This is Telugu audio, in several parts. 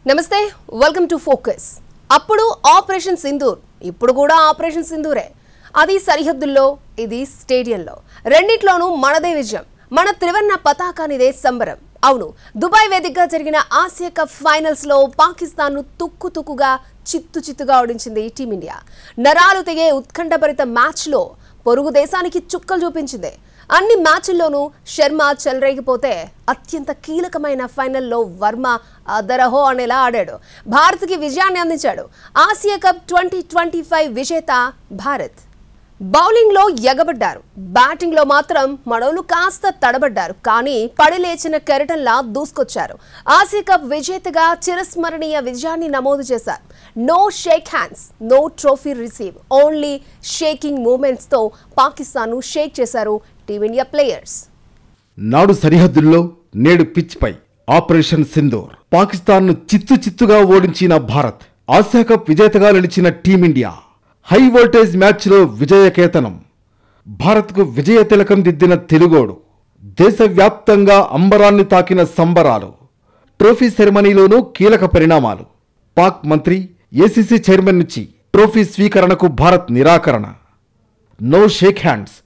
నమస్తే వెల్కమ్ టు ఫోకస్. అప్పుడు ఆపరేషన్ సింధూర్, ఇప్పుడు కూడా ఆపరేషన్ సింధూరే. అది సరిహద్దుల్లో, ఇది స్టేడియంలో. రెండిట్లోనూ మనదే విజయం, మన త్రివర్ణ పతాకానిదే సంబరం. అవును, దుబాయ్ వేదికగా జరిగిన ఆసియా కప్ ఫైనల్స్ లో పాకిస్తాన్ ను తుక్కుతుక్కుగా చిత్తుగా ఓడించింది టీమిండియా. నరాలు తెగే ఉత్కంఠభరిత మ్యాచ్ లో పొరుగు దేశానికి చుక్కలు చూపించింది. అన్ని మ్యాచ్ల్లోనూ శర్మ చెలరేగిపోతే అత్యంత కీలకమైన ఫైనల్లో వర్మ అదరహో అనేలా ఆడాడు. భారత్కి విజయాన్ని అందించాడు. ఆసియా కప్ 2025 విజేత భారత్. బౌలింగ్లో ఎగబడ్డారు, బ్యాటింగ్లో మాత్రం మనోళ్ళు కాస్త తడబడ్డారు. కానీ పడిలేచిన కెరటంలా దూసుకొచ్చారు. ఆసియా కప్ విజేతగా చిరస్మరణీయ విజయాన్ని నమోదు చేశారు. No shake hands, no trophy receive, only shaking మూమెంట్స్తో పాకిస్తాన్ను షేక్ చేశారు టీమిండియా ప్లేయర్స్. నాడు సరిహద్దుల్లో, నేడు పిచ్ పై ఆపరేషన్ సింధూర్. పాకిస్తాన్ను చిత్తుగా ఓడించిన భారత్, ఆసియా కప్ విజేతగా నిలిచిన టీమిండియా. హై వోల్టేజ్ మ్యాచ్లో విజయకేతనం. భారత్కు విజయ తిలకం దిద్దిన తెలుగోడు. దేశవ్యాప్తంగా అంబరాన్ని తాకిన సంబరాలు. ట్రోఫీ సెరమనీలోనూ కీలక పరిణామాలు. పాక్ మంత్రి, ఏసీసీ చైర్మన్ నుంచి ట్రోఫీ స్వీకరణకు భారత్ నిరాకరణ. No shake hands,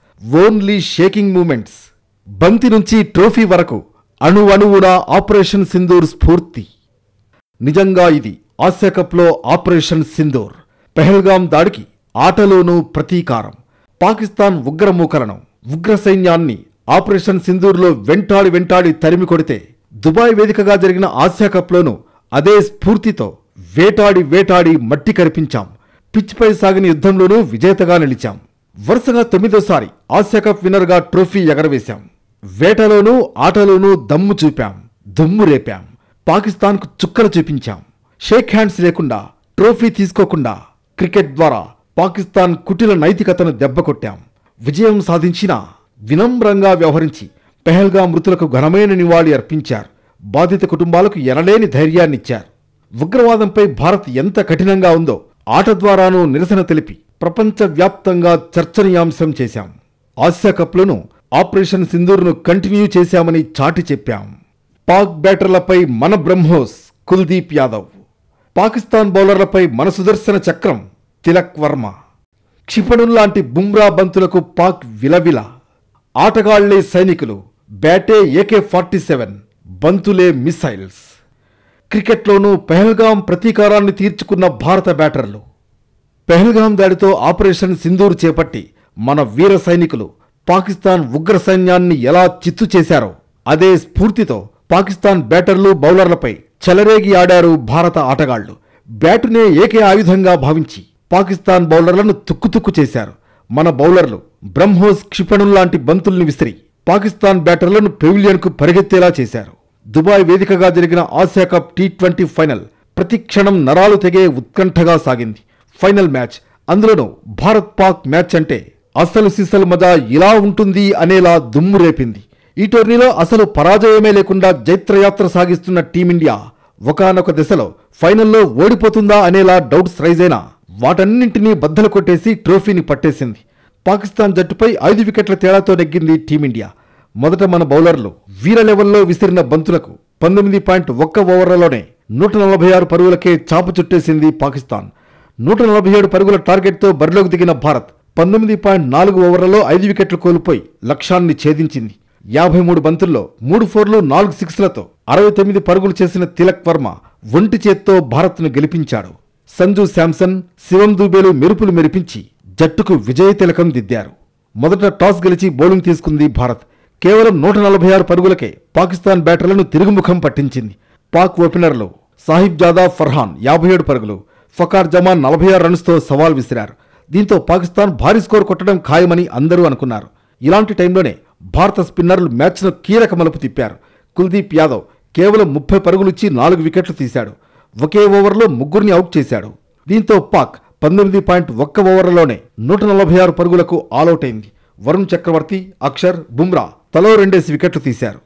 only shaking moments. బంతి నుంచి ట్రోఫీ వరకు అణువణువునా ఆపరేషన్ సింధూర్ స్ఫూర్తి. నిజంగా ఇది ఆసియా కప్లో ఆపరేషన్ సింధూర్. పెహల్గాం దాడికి ఆటలోనూ ప్రతీకారం. పాకిస్తాన్ ఉగ్రమూకలను, ఉగ్ర సైన్యాన్ని ఆపరేషన్ సింధూర్లో వెంటాడి తరిమి కొడితే, దుబాయ్ వేదికగా జరిగిన ఆసియా కప్లోనూ అదే స్ఫూర్తితో వేటాడి మట్టి కరిపించాం. పిచ్పై సాగిన యుద్ధంలోనూ విజేతగా నిలిచాం. వరుసగా 9వ ఆసియా కప్ విన్నర్గా ట్రోఫీ ఎగరవేశాం. వేటలోనూ ఆటలోనూ దమ్ము చూపాం, దుమ్ము రేపాం. పాకిస్తాన్కు చుక్కలు చూపించాం. షేక్ హ్యాండ్స్ లేకుండా, ట్రోఫీ తీసుకోకుండా క్రికెట్ ద్వారా పాకిస్తాన్ కుటిల నైతికతను దెబ్బకొట్టాం. విజయం సాధించినా వినమ్రంగా వ్యవహరించి పెహల్గా మృతులకు ఘనమైన నివాళి అర్పించారు. బాధిత కుటుంబాలకు ఎనలేని ధైర్యాన్నిచ్చారు. ఉగ్రవాదంపై భారత్ ఎంత కఠినంగా ఉందో ఆట ద్వారానూ నిరసన తెలిపి ప్రపంచవ్యాప్తంగా చర్చనీయాంశం చేశాం. ఆసియా కప్లోనూ ఆపరేషన్ సింధూర్ను కంటిన్యూ చేశామని చాటి చెప్పాం. పాక్ బ్యాటర్లపై మన బ్రహ్మోస్ కుల్దీప్ యాదవ్. పాకిస్తాన్ బౌలర్లపై మన సుదర్శన చక్రం తిలక్ వర్మ. క్షిపణుల్లాంటి బుమ్రా బంతులకు పాక్ విలవిల. ఆటగాళ్లే సైనికులు, బ్యాటే AK-47, బంతులే మిసైల్స్. క్రికెట్లోనూ పెహల్గాం ప్రతీకారాన్ని తీర్చుకున్న భారత బ్యాటర్లు. పెహల్గాం దాడితో ఆపరేషన్ సింధూర్ చేపట్టి మన వీర సైనికులు పాకిస్తాన్ ఉగ్ర సైన్యాన్ని ఎలా చిత్తు చేశారో, అదే స్ఫూర్తితో పాకిస్తాన్ బ్యాటర్లు, బౌలర్లపై చెలరేగి ఆడారు భారత ఆటగాళ్లు. బ్యాటునే ఏకే ఆయుధంగా భావించి పాకిస్తాన్ బౌలర్లను తుక్కు చేశారు. మన బౌలర్లు బ్రహ్మోస్ క్షిపణుల్లాంటి బంతుల్ని విసిరి పాకిస్తాన్ బ్యాటర్లను పెవిలియన్కు పరిగెత్తేలా చేశారు. దుబాయ్ వేదికగా జరిగిన ఆసియా కప్ T20 ఫైనల్ ప్రతిక్షణం నరాలు తెగే ఉత్కంఠగా సాగింది. ఫైనల్ మ్యాచ్, అందులోనూ భారత్ పాక్ మ్యాచ్ అంటే అసలు సిసలు మజా ఇలా ఉంటుంది అనేలా దుమ్ము రేపింది. ఈ టోర్నీలో అసలు పరాజయమే లేకుండా జైత్రయాత్ర సాగిస్తున్న టీమిండియా ఒకానొక దశలో ఫైనల్లో ఓడిపోతుందా అనేలా డౌట్స్ రైజ్ అయినా వాటన్నింటినీ బద్దలు కొట్టేసి ట్రోఫీని పట్టేసింది. పాకిస్తాన్ జట్టుపై 5 వికెట్ల తేడాతో నెగ్గింది టీమిండియా. మొదట మన బౌలర్లు వీర లెవెల్లో విసిరిన బంతులకు 19.1 ఓవర్లలోనే 146 పరుగులకే చాప చుట్టేసింది పాకిస్తాన్. 147 పరుగుల టార్గెట్తో బరిలోకి దిగిన భారత్ 19.4 ఓవర్లలో 5 వికెట్లు కోల్పోయి లక్ష్యాన్ని ఛేదించింది. 53 బంతుల్లో 3 4లు 4 6లతో 69 పరుగులు చేసిన తిలక్ వర్మ ఒంటి చేత్తో భారత్ను గెలిపించాడు. సంజు శాంసన్, శివం దూబేలు మెరుపులు మెరిపించి జట్టుకు విజయ తిలకం దిద్దారు. మొదట టాస్ గెలిచి బౌలింగ్ తీసుకుంది భారత్. కేవలం 146 పరుగులకే పాకిస్తాన్ బ్యాటర్లను తిరుగుముఖం పట్టించింది. పాక్ ఓపెనర్లు సాహిబ్ జాదా ఫర్హాన్ 57 పరుగులు, ఫకార్ జమాన్ 46 రన్స్తో సవాల్ విసిరారు. దీంతో పాకిస్తాన్ భారీ స్కోర్ కొట్టడం ఖాయమని అందరూ అనుకున్నారు. ఇలాంటి టైంలోనే భారత స్పిన్నర్లు మ్యాచ్ను కీలక మలుపు తిప్పారు. కుల్దీప్ యాదవ్ కేవలం 30 పరుగులిచ్చి 4 వికెట్లు తీశాడు. ఒకే ఓవర్లో 3 అవుట్ చేశాడు. దీంతో పాక్ 19.1 ఓవర్లలోనే 146 పరుగులకు ఆలౌట్ అయింది. వరుణ్ చక్రవర్తి, అక్షర్, బుమ్రా తలో 2 వికెట్లు తీశారు.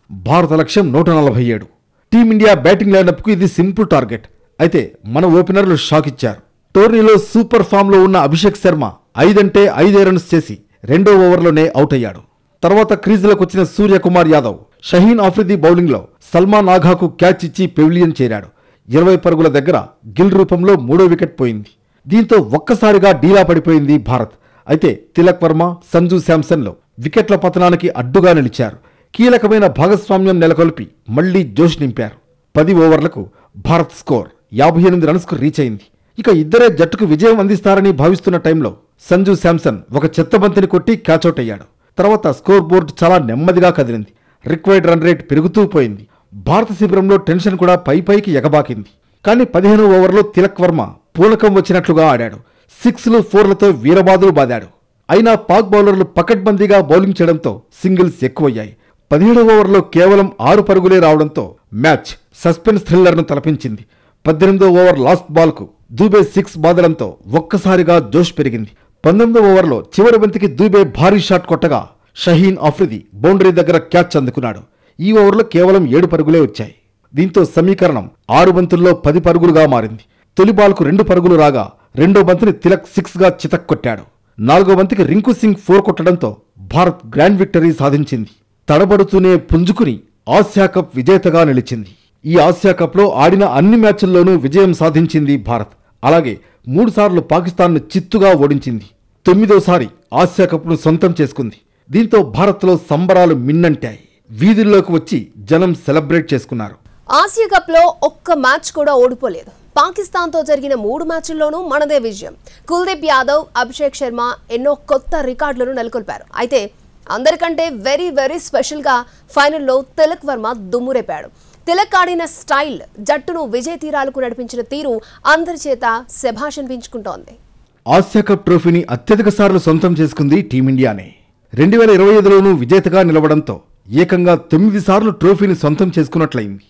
భారత లక్ష్యం 147. టీమిండియా బ్యాటింగ్ లైనప్కు ఇది సింపుల్ టార్గెట్. అయితే మన ఓపెనర్లు షాక్ ఇచ్చారు. టోర్నీలో సూపర్ ఫామ్లో ఉన్న అభిషేక్ శర్మ 5 అంటే 5 రన్స్ చేసి 2వ ఓవర్లోనే అవుట్ అయ్యాడు. తర్వాత క్రీజులకు వచ్చిన సూర్యకుమార్ యాదవ్, షహీన్ ఆఫ్రిదీ బౌలింగ్లో సల్మాన్ ఆఘాకు క్యాచ్ ఇచ్చి పెవిలియన్ చేరాడు. 20 పరుగుల దగ్గర గిల్ రూపంలో 3వ వికెట్ పోయింది. దీంతో ఒక్కసారిగా డీలా పడిపోయింది భారత్. అయితే తిలక్ వర్మ, సంజు శాంసన్లు వికెట్ల పతనానికి అడ్డుగా నిలిచారు. కీలకమైన భాగస్వామ్యం నెలకొల్పి మళ్లీ జోష్ నింపారు. 10 ఓవర్లకు భారత్ స్కోర్ 58 రన్స్కు రీచ్ అయింది. ఇక ఇద్దరే జట్టుకు విజయం అందిస్తారని భావిస్తున్న టైంలో సంజు శాంసన్ ఒక చెత్తబంతిని కొట్టి క్యాచౌట్ అయ్యాడు. తర్వాత స్కోర్ బోర్డు చాలా నెమ్మదిగా కదిలింది. రిక్వైర్డ్ రన్ రేట్ పెరుగుతూ పోయింది. భారత శిబిరంలో టెన్షన్ కూడా పైకి ఎగబాకింది. కానీ 15వ ఓవర్లో తిలక్ వర్మ పూనకం వచ్చినట్లుగా ఆడాడు. 6లు 4లతో వీరబాదులు బాదాడు. అయినా పాక్ బౌలర్లు పకడ్బందీగా బౌలింగ్ చేయడంతో సింగిల్స్ ఎక్కువయ్యాయి. 17వ ఓవర్లో కేవలం 6 పరుగులే రావడంతో మ్యాచ్ సస్పెన్స్ థ్రిల్లర్ను తలపించింది. 18వ ఓవర్ లాస్ట్ బాల్కు దూబే 6 బాదడంతో ఒక్కసారిగా జోష్ పెరిగింది. 19వ ఓవర్లో చివరి బంతికి దూబే భారీ షాట్ కొట్టగా షహీన్ ఆఫ్రిది బౌండరీ దగ్గర క్యాచ్ అందుకున్నాడు. ఈ ఓవర్లో కేవలం 7 పరుగులే వచ్చాయి. దీంతో సమీకరణం 6 బంతుల్లో 10 పరుగులుగా మారింది. తొలి బాల్కు 2 పరుగులు రాగా రెండో బంతిని తిలక్ 6గా చితక్కొట్టాడు. 4వ బంతికి రింకు సింగ్ 4 కొట్టడంతో భారత్ గ్రాండ్ విక్టరీ సాధించింది. తడబడుతూనే పుంజుకుని ఆసియా కప్ విజేతగా నిలిచింది. ఈ ఆసియా కప్లో ఆడిన అన్ని మ్యాచ్ల్లోనూ విజయం సాధించింది భారత్. అలాగే 3 సార్లు పాకిస్తాన్ను చిత్తుగా ఓడించింది. 9వసారి ఆసియా కప్ను సొంతం చేసుకుంది. దీంతో భారత్లో సంబరాలు మిన్నంటాయి. వీధుల్లోకి వచ్చి జనం సెలబ్రేట్ చేసుకున్నారు. ఆసియా కప్లో ఒక్క మ్యాచ్ కూడా ఓడిపోలేదు. పాకిస్తాన్తో జరిగిన 3 మ్యాచ్ల్లోనూ మనదే విజయం. కుల్దీప్ యాదవ్, అభిషేక్ శర్మ ఎన్నో కొత్త రికార్డులను నెలకొల్పారు. అయితే అందరికంటే వెరీ స్పెషల్గా ఫైనల్లో తిలక్ వర్మ దుమ్మురేపాడు. తిలక్ ఆడిన స్టైల్, జట్టును విజయ తీరాలకు నడిపించిన తీరు అందరి చేత శభాష్ అనిపించుకుంటోంది. ఆసియా కప్ ట్రోఫీని అత్యధిక సార్లు సొంతం చేసుకుంది టీమిండియానే. 2025లోనూ విజేతగా నిలవడంతో ఏకంగా 9 సార్లు ట్రోఫీని సొంతం చేసుకున్నట్లయింది.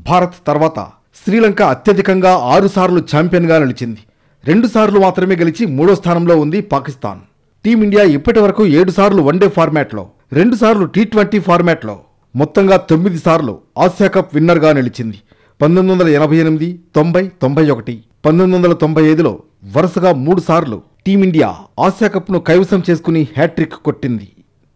భారత్ తర్వాత శ్రీలంక అత్యధికంగా 6 సార్లు ఛాంపియన్గా నిలిచింది. 2 సార్లు మాత్రమే గెలిచి 3వ స్థానంలో ఉంది పాకిస్తాన్. టీమిండియా ఇప్పటి వరకు 7 సార్లు వన్డే ఫార్మాట్లో, 2 సార్లు T20 ఫార్మాట్లో, మొత్తంగా 9 సార్లు ఆసియా కప్ విన్నర్గా నిలిచింది. 1988, 90, 91, 1995లో వరుసగా 3 సార్లు టీమిండియా ఆసియా కప్ను కైవసం చేసుకుని హ్యాట్రిక్ కొట్టింది.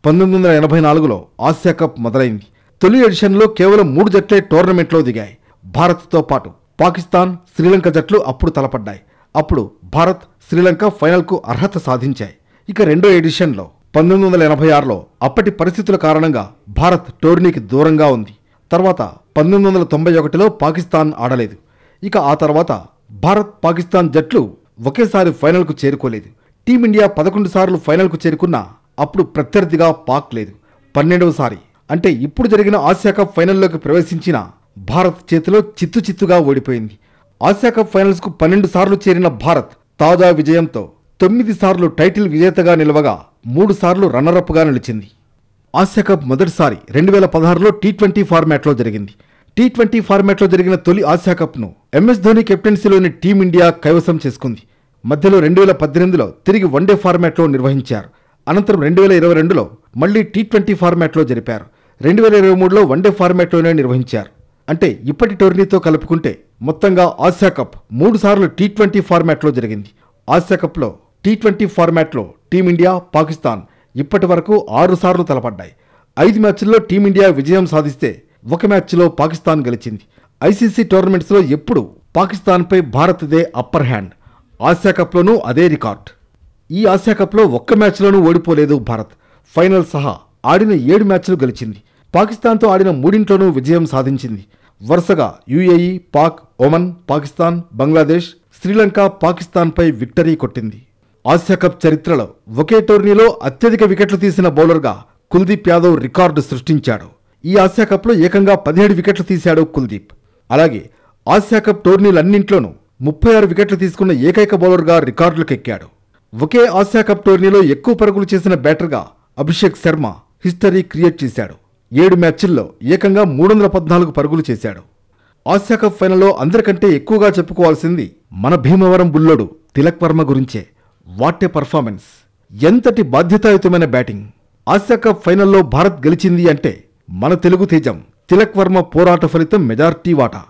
1984లో ఆసియా కప్ మొదలైంది. తొలి ఎడిషన్లో కేవలం 3 జట్లే టోర్నమెంట్లో దిగాయి. భారత్తో పాటు పాకిస్తాన్, శ్రీలంక జట్లు అప్పుడు తలపడ్డాయి. అప్పుడు భారత్, శ్రీలంక ఫైనల్కు అర్హత సాధించాయి. ఇక రెండో ఎడిషన్లో 1986లో అప్పటి పరిస్థితుల కారణంగా భారత్ టోర్నీకి దూరంగా ఉంది. తర్వాత 1991లో పాకిస్తాన్ ఆడలేదు. ఇక ఆ తర్వాత భారత్, పాకిస్తాన్ జట్లు ఒకేసారి ఫైనల్కు చేరుకోలేదు. టీమిండియా 11 సార్లు ఫైనల్కు చేరుకున్నా అప్పుడు ప్రత్యర్థిగా పాక్ లేదు. 12వసారి అంటే ఇప్పుడు జరిగిన ఆసియా కప్ ఫైనల్లోకి ప్రవేశించిన భారత్ చేతిలో చిత్తుగా ఓడిపోయింది. ఆసియా కప్ ఫైనల్స్కు 12 సార్లు చేరిన భారత్ తాజా విజయంతో 9 సార్లు టైటిల్ విజేతగా నిలవగా 3 సార్లు రన్నరప్గా నిలిచింది. ఆసియా కప్ మొదటిసారి 2016లో T20 ఫార్మాట్లో జరిగింది. T20 ఫార్మాట్లో జరిగిన తొలి ఆసియా కప్ను MS ధోని కెప్టెన్సీలోని టీమిండియా కైవసం చేసుకుంది. మధ్యలో 2018లో తిరిగి వన్డే ఫార్మాట్లో నిర్వహించారు. అనంతరం 2022లో మళ్లీ T20 ఫార్మాట్లో జరిపారు. 2023లో వన్డే ఫార్మాట్లోనే నిర్వహించారు. అంటే ఇప్పటి టోర్నీతో కలుపుకుంటే మొత్తంగా ఆసియా కప్ 3 సార్లు T20 ఫార్మాట్లో జరిగింది. ఆసియా కప్లో T20 ఫార్మాట్లో టీమిండియా, పాకిస్తాన్ ఇప్పటి వరకు 6 సార్లు తలపడ్డాయి. 5 మ్యాచ్ల్లో టీమిండియా విజయం సాధిస్తే 1 మ్యాచ్లో పాకిస్తాన్ గెలిచింది. ఐసీసీ టోర్నమెంట్స్లో ఎప్పుడు పాకిస్తాన్పై భారత్దే అప్పర్ హ్యాండ్. ఆసియా కప్లోనూ అదే రికార్డ్. ఈ ఆసియా కప్లో 1 మ్యాచ్లోనూ ఓడిపోలేదు భారత్. ఫైనల్ సహా ఆడిన 7 మ్యాచ్లు గెలిచింది. పాకిస్తాన్తో ఆడిన 3 విజయం సాధించింది. వరుసగా యుఏఈ, పాక్, ఒమన్, పాకిస్తాన్, బంగ్లాదేశ్, శ్రీలంక పాకిస్తాన్పై విక్టరీ కొట్టింది. ఆసియా కప్ చరిత్రలో ఒకే టోర్నీలో అత్యధిక వికెట్లు తీసిన బౌలర్గా కుల్దీప్ యాదవ్ రికార్డు సృష్టించాడు. ఈ ఆసియా కప్లో ఏకంగా 17 వికెట్లు తీశాడు కుల్దీప్. అలాగే ఆసియా కప్ టోర్నీలన్నింట్లోనూ 36 వికెట్లు తీసుకున్న ఏకైక బౌలర్గా రికార్డులకెక్కాడు. ఒకే ఆసియా కప్ టోర్నీలో ఎక్కువ పరుగులు చేసిన బ్యాటర్గా అభిషేక్ శర్మ హిస్టరీ క్రియేట్ చేశాడు. 7 మ్యాచ్ల్లో ఏకంగా 314 పరుగులు చేశాడు. ఆసియా కప్ ఫైనల్లో అందరికంటే ఎక్కువగా చెప్పుకోవాల్సింది మన భీమవరం బుల్లోడు తిలక్ వర్మ గురించే. What a performance! ఎంతటి బాధ్యతాయుతమైన బ్యాటింగ్! ఆసియా కప్ ఫైనల్లో భారత్ గెలిచింది అంటే మన తెలుగు తేజం తిలక్ వర్మ పోరాట ఫలితం మెజారిటీ వాటా.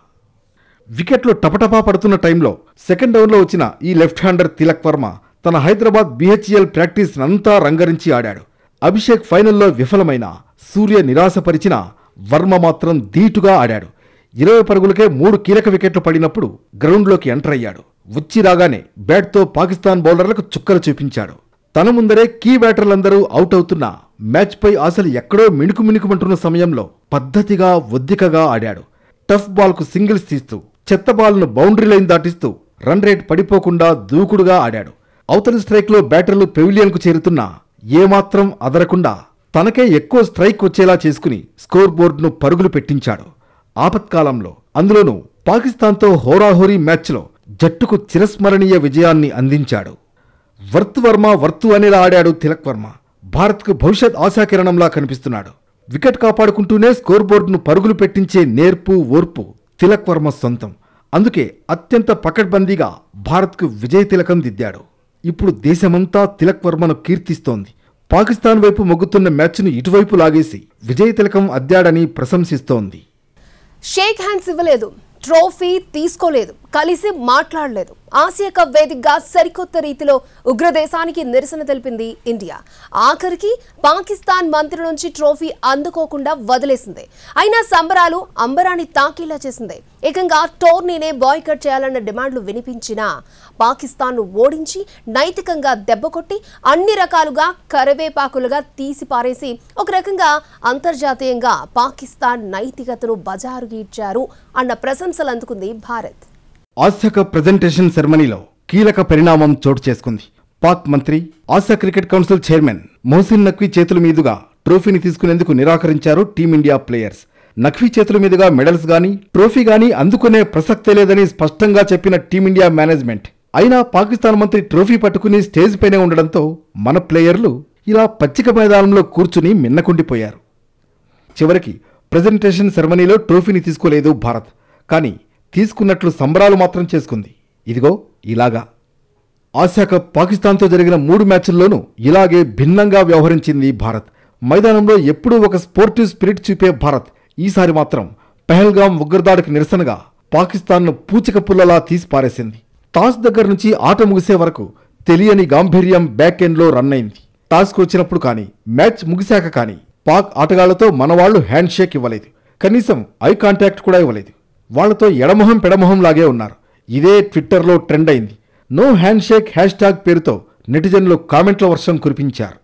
వికెట్లు టపటపా పడుతున్న టైంలో సెకండ్ డౌన్లో వచ్చిన ఈ లెఫ్ట్ హ్యాండర్ తిలక్ వర్మ తన హైదరాబాద్ BHEL ప్రాక్టీస్ నంతా రంగరించి ఆడాడు. అభిషేక్ ఫైనల్లో విఫలమైన, సూర్య నిరాశపరిచిన వర్మ మాత్రం ధీటుగా ఆడాడు. 20 పరుగులకే 3 కీలక వికెట్లు పడినప్పుడు గ్రౌండ్లోకి ఎంటర్ అయ్యాడు. వచ్చి రాగానే బ్యాట్తో పాకిస్తాన్ బౌలర్లకు చుక్కలు చూపించాడు. తన ముందరే కీ బ్యాటర్లందరూ అవుట్ అవుతున్నా మ్యాచ్పై ఆశలు ఎక్కడో మిణుకుమిణుకుమంటున్న సమయంలో పద్ధతిగా ఒద్దికగా ఆడాడు. టఫ్ బాల్కు సింగిల్స్ తీస్తూ చెత్త బాల్ను బౌండరీ లైన్ దాటిస్తూ రన్ రేట్ పడిపోకుండా దూకుడుగా ఆడాడు. అవతలి స్ట్రైక్లో బ్యాటర్లు పెవిలియన్కు చేరుతున్నా ఏమాత్రం అదరకుండా తనకే ఎక్కువ స్ట్రైక్ వచ్చేలా చేసుకుని స్కోర్ బోర్డును పరుగులు పెట్టించాడు. ఆపత్కాలంలో అందులోనూ పాకిస్తాన్తో హోరాహోరీ మ్యాచ్లో జట్టుకు చిరస్మరణీయ విజయాన్ని అందించాడు. వర్త్ వర్మ వర్తు అనేలా ఆడాడు తిలక్ వర్మ. భారత్కు భవిష్యత్ ఆశాకిరణంలా కనిపిస్తున్నాడు. వికెట్ కాపాడుకుంటూనే స్కోర్ బోర్డును పరుగులు పెట్టించే నేర్పు ఓర్పు తిలక్ వర్మ సొంతం. అందుకే అత్యంత పకడ్బందీగా భారత్కు విజయ తిలకం దిద్దాడు. ఇప్పుడు దేశమంతా తిలక్ వర్మను కీర్తిస్తోంది. పాకిస్తాన్ వైపు మొగ్గుతున్న మ్యాచ్ను ఇటువైపు లాగేసి విజయ తిలకం అద్దాడని ప్రశంసిస్తోంది. షేక్ హ్యాండ్స్ ఇవ్వలేదు, ట్రోఫీ తీసుకోలేదు, కలిసి మాట్లాడలేదు. ఆసియా కప్ వేదికగా సరికొత్త రీతిలో ఉగ్రదేశానికి నిరసన తెలిపింది ఇండియా. ఆఖరికి పాకిస్తాన్ మంత్రి నుంచి ట్రోఫీ అందుకోకుండా వదిలేసింది. అయినా సంబరాలు అంబరాన్ని తాకేలా చేసింది. ఏకంగా టోర్నీనే బాయ్కట్ చేయాలన్న డిమాండ్లు వినిపించినా పాకిస్తాన్ను ఓడించి నైతికంగా దెబ్బకొట్టి అన్ని రకాలుగా కరివేపాకులుగా తీసి పారేసి ఒక రకంగా అంతర్జాతీయంగా పాకిస్తాన్ నైతికతను బజారుగీడ్చారు అన్న ప్రశంసలు అందుకుంది భారత్. ఆసియా కప్ ప్రెజెంటేషన్ సెరమనీలో కీలక పరిణామం చోటు చేసుకుంది. పాక్ మంత్రి, Asia cricket council chairman Mohsin Naqvi చేతుల మీదుగా ట్రోఫీని తీసుకునేందుకు నిరాకరించారు టీమిండియా ప్లేయర్స్. నఖ్వీ చేతుల మీదుగా మెడల్స్ గానీ ట్రోఫీ గానీ అందుకునే ప్రసక్తే లేదని స్పష్టంగా చెప్పిన టీమిండియా మేనేజ్మెంట్. అయినా పాకిస్తాన్ మంత్రి ట్రోఫీ పట్టుకుని స్టేజ్ పైనే ఉండడంతో మన ప్లేయర్లు ఇలా పచ్చిక మైదానంలో కూర్చుని మిన్నకుండిపోయారు. చివరికి ప్రెజెంటేషన్ సెరమనీలో ట్రోఫీని తీసుకోలేదు భారత్. కానీ తీసుకున్నట్లు సంబరాలు మాత్రం చేసుకుంది. ఇదిగో ఇలాగా. ఆసియా కప్ పాకిస్తాన్తో జరిగిన 3 మ్యాచ్ల్లోనూ ఇలాగే భిన్నంగా వ్యవహరించింది భారత్. మైదానంలో ఎప్పుడూ ఒక స్పోర్టివ్ స్పిరిట్ చూపే భారత్ ఈసారి మాత్రం పెహల్గాం ఉగ్రదాడికి నిరసనగా పాకిస్తాన్ను పూచిక పుల్లలా తీసి పారేసింది. టాస్ దగ్గర నుంచి ఆట ముగిసే వరకు తెలియని గాంభీర్యం బ్యాక్ ఎండ్లో రన్ అయింది. టాస్కు వచ్చినప్పుడు కానీ మ్యాచ్ ముగిశాక కానీ పాక్ ఆటగాళ్లతో మనవాళ్లు హ్యాండ్ షేక్ ఇవ్వలేదు. కనీసం ఐ కాంటాక్ట్ కూడా ఇవ్వలేదు. వాళ్లతో ఎడమొహం పెడమొహం లాగే ఉన్నారు. ఇదే ట్విట్టర్లో ట్రెండ్ అయింది. నో హ్యాండ్ షేక్ హ్యాష్ట్యాగ్ పేరుతో నెటిజన్లు కామెంట్ల వర్షం కురిపించారు.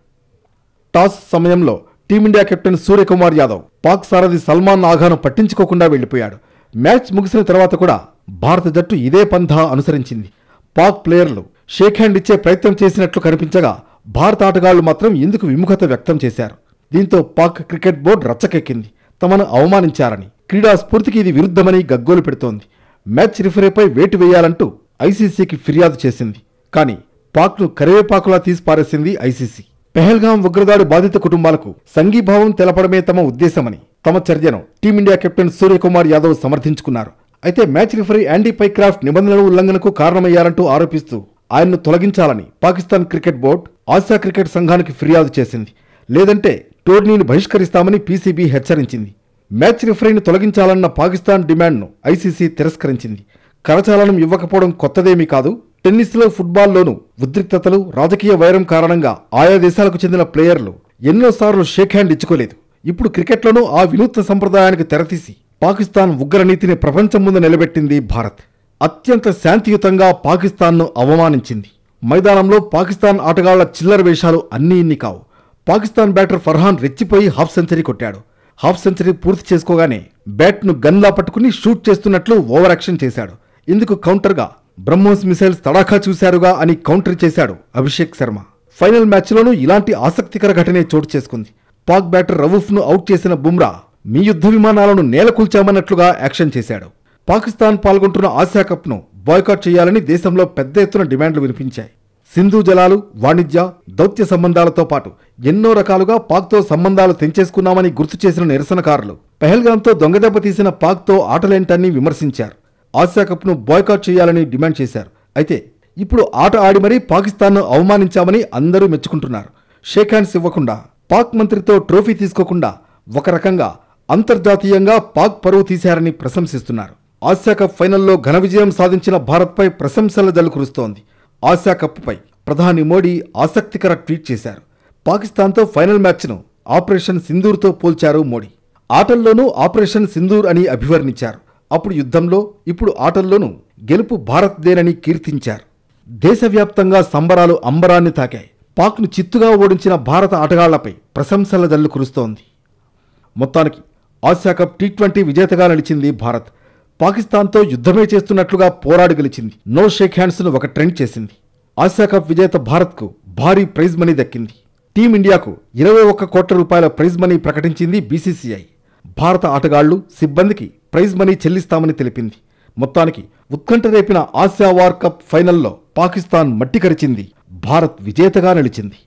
టాస్ సమయంలో టీమిండియా కెప్టెన్ సూర్యకుమార్ యాదవ్ పాక్ సారథి సల్మాన్ ఆఘాను పట్టించుకోకుండా వెళ్లిపోయాడు. మ్యాచ్ ముగిసిన తర్వాత కూడా భారత జట్టు ఇదే పంథా అనుసరించింది. పాక్ ప్లేయర్లు షేక్ హ్యాండ్ ఇచ్చే ప్రయత్నం చేసినట్లు కనిపించగా భారత ఆటగాళ్లు మాత్రం ఇందుకు విముఖత వ్యక్తం చేశారు. దీంతో పాక్ క్రికెట్ బోర్డు రచ్చకెక్కింది. తమను అవమానించారని, క్రీడా స్ఫూర్తికి ఇది విరుద్ధమని గగ్గోలు పెడుతోంది. మ్యాచ్ రిఫరీపై వేటు వేయాలంటూ ఐసీసీకి ఫిర్యాదు చేసింది. కానీ పాక్ను కరివేపాకులా తీసి పారేసింది ఐసీసీ. పెహల్గాం ఉగ్రదాడి బాధిత కుటుంబాలకు సంఘీభావం తెలపడమే తమ ఉద్దేశమని తమ చర్యను టీమిండియా కెప్టెన్ సూర్యకుమార్ యాదవ్ సమర్థించుకున్నారు. అయితే మ్యాచ్ రిఫరీ యాండీ పైక్రాఫ్ట్ నిబంధనల ఉల్లంఘనకు కారణమయ్యారంటూ ఆరోపిస్తూ ఆయన్ను తొలగించాలని Pakistan cricket board Asia cricket సంఘానికి ఫిర్యాదు చేసింది. లేదంటే టోర్నీని బహిష్కరిస్తామని పీసీబీ హెచ్చరించింది. మ్యాచ్ రిఫరీని తొలగించాలన్న పాకిస్తాన్ డిమాండ్ను ఐసీసీ తిరస్కరించింది. కరచాలనం ఇవ్వకపోవడం కొత్తదేమీ కాదు. టెన్నిస్లో, ఫుట్బాల్లోనూ ఉద్రిక్తతలు, రాజకీయ వైరం కారణంగా ఆయా దేశాలకు చెందిన ప్లేయర్లు ఎన్నోసార్లు షేక్ హ్యాండ్ ఇచ్చుకోలేదు. ఇప్పుడు క్రికెట్లోనూ ఆ వినూత్న సంప్రదాయానికి తెరతీసి పాకిస్తాన్ ఉగ్రనీతిని ప్రపంచం ముందు నిలబెట్టింది భారత్. అత్యంత శాంతియుతంగా పాకిస్తాన్ను అవమానించింది. మైదానంలో పాకిస్తాన్ ఆటగాళ్ల చిల్లర వేషాలు అన్నీ ఇన్ని కావు. పాకిస్తాన్ బ్యాటర్ ఫర్హాన్ రెచ్చిపోయి హాఫ్ సెంచరీ కొట్టాడు. హాఫ్ సెంచరీ పూర్తి చేసుకోగానే బ్యాట్ను గన్లా పట్టుకుని షూట్ చేస్తున్నట్లు ఓవర్ యాక్షన్ చేశాడు. ఇందుకు కౌంటర్గా బ్రహ్మోస్ మిసైల్స్ తడాఖా చూశారుగా అని కౌంటర్ చేశాడు అభిషేక్ శర్మ. ఫైనల్ మ్యాచ్లోనూ ఇలాంటి ఆసక్తికర ఘటనే చోటు చేసుకుంది. పాక్ బ్యాటర్ రవూఫ్ను అవుట్ చేసిన బుమ్రా మీ యుద్ధ విమానాలను నేలకూల్చామన్నట్లుగా యాక్షన్ చేశాడు. పాకిస్తాన్ పాల్గొంటున్న ఆసియా కప్ను బాయ్కాట్ చేయాలని దేశంలో పెద్ద ఎత్తున డిమాండ్లు వినిపించాయి. సింధు జలాలు, వాణిజ్య, దౌత్య సంబంధాలతో పాటు ఎన్నో రకాలుగా పాక్తో సంబంధాలు తెంచేసుకున్నామని గుర్తు చేసిన నిరసనకారులు పెహల్గాంతో దొంగదెబ్బ తీసిన పాక్తో ఆటలేంటని విమర్శించారు. ఆసియా కప్ను బాయ్కాట్ చేయాలని డిమాండ్ చేశారు. అయితే ఇప్పుడు ఆట ఆడి మరీ పాకిస్తాన్ను అవమానించామని అందరూ మెచ్చుకుంటున్నారు. షేక్ హ్యాండ్స్ ఇవ్వకుండా, పాక్ మంత్రితో ట్రోఫీ తీసుకోకుండా ఒక రకంగా అంతర్జాతీయంగా పాక్ పరువు తీశారని ప్రశంసిస్తున్నారు. ఆసియా కప్ ఫైనల్లో ఘన విజయం సాధించిన భారత్పై ప్రశంసల జల్లు కురుస్తోంది. ఆసియా కప్పై ప్రధాని మోడీ ఆసక్తికర ట్వీట్ చేశారు. పాకిస్తాన్తో ఫైనల్ మ్యాచ్ను ఆపరేషన్ సింధూర్తో పోల్చారు మోడీ. ఆటల్లోనూ ఆపరేషన్ సింధూర్ అని అభివర్ణించారు. అప్పుడు యుద్ధంలో ఇప్పుడు ఆటల్లోనూ గెలుపు భారత్దేనని కీర్తించారు. దేశవ్యాప్తంగా సంబరాలు అంబరాన్ని తాకాయి. పాక్ను చిత్తుగా ఓడించిన భారత ఆటగాళ్లపై ప్రశంసల జల్లు కురుస్తోంది. మొత్తానికి ఆసియా కప్ టీ20 విజేతగా నిలిచింది భారత్. పాకిస్తాన్తో యుద్ధమే చేస్తున్నట్లుగా పోరాడి గెలిచింది. నో షేక్ హ్యాండ్స్ను ఒక ట్రెండ్ చేసింది. ఆసియా కప్ విజేత భారత్కు భారీ ప్రైజ్ మనీ దక్కింది. టీమిండియాకు 21 కోట్ల రూపాయల ప్రైజ్ మనీ ప్రకటించింది బీసీసీఐ. భారత ఆటగాళ్లు, సిబ్బందికి ప్రైజ్ మనీ చెల్లిస్తామని తెలిపింది. మొత్తానికి ఉత్కంఠ రేపిన ఆసియా వార్ కప్ ఫైనల్లో పాకిస్తాన్ మట్టి కరిచింది. భారత్ విజేతగా నిలిచింది.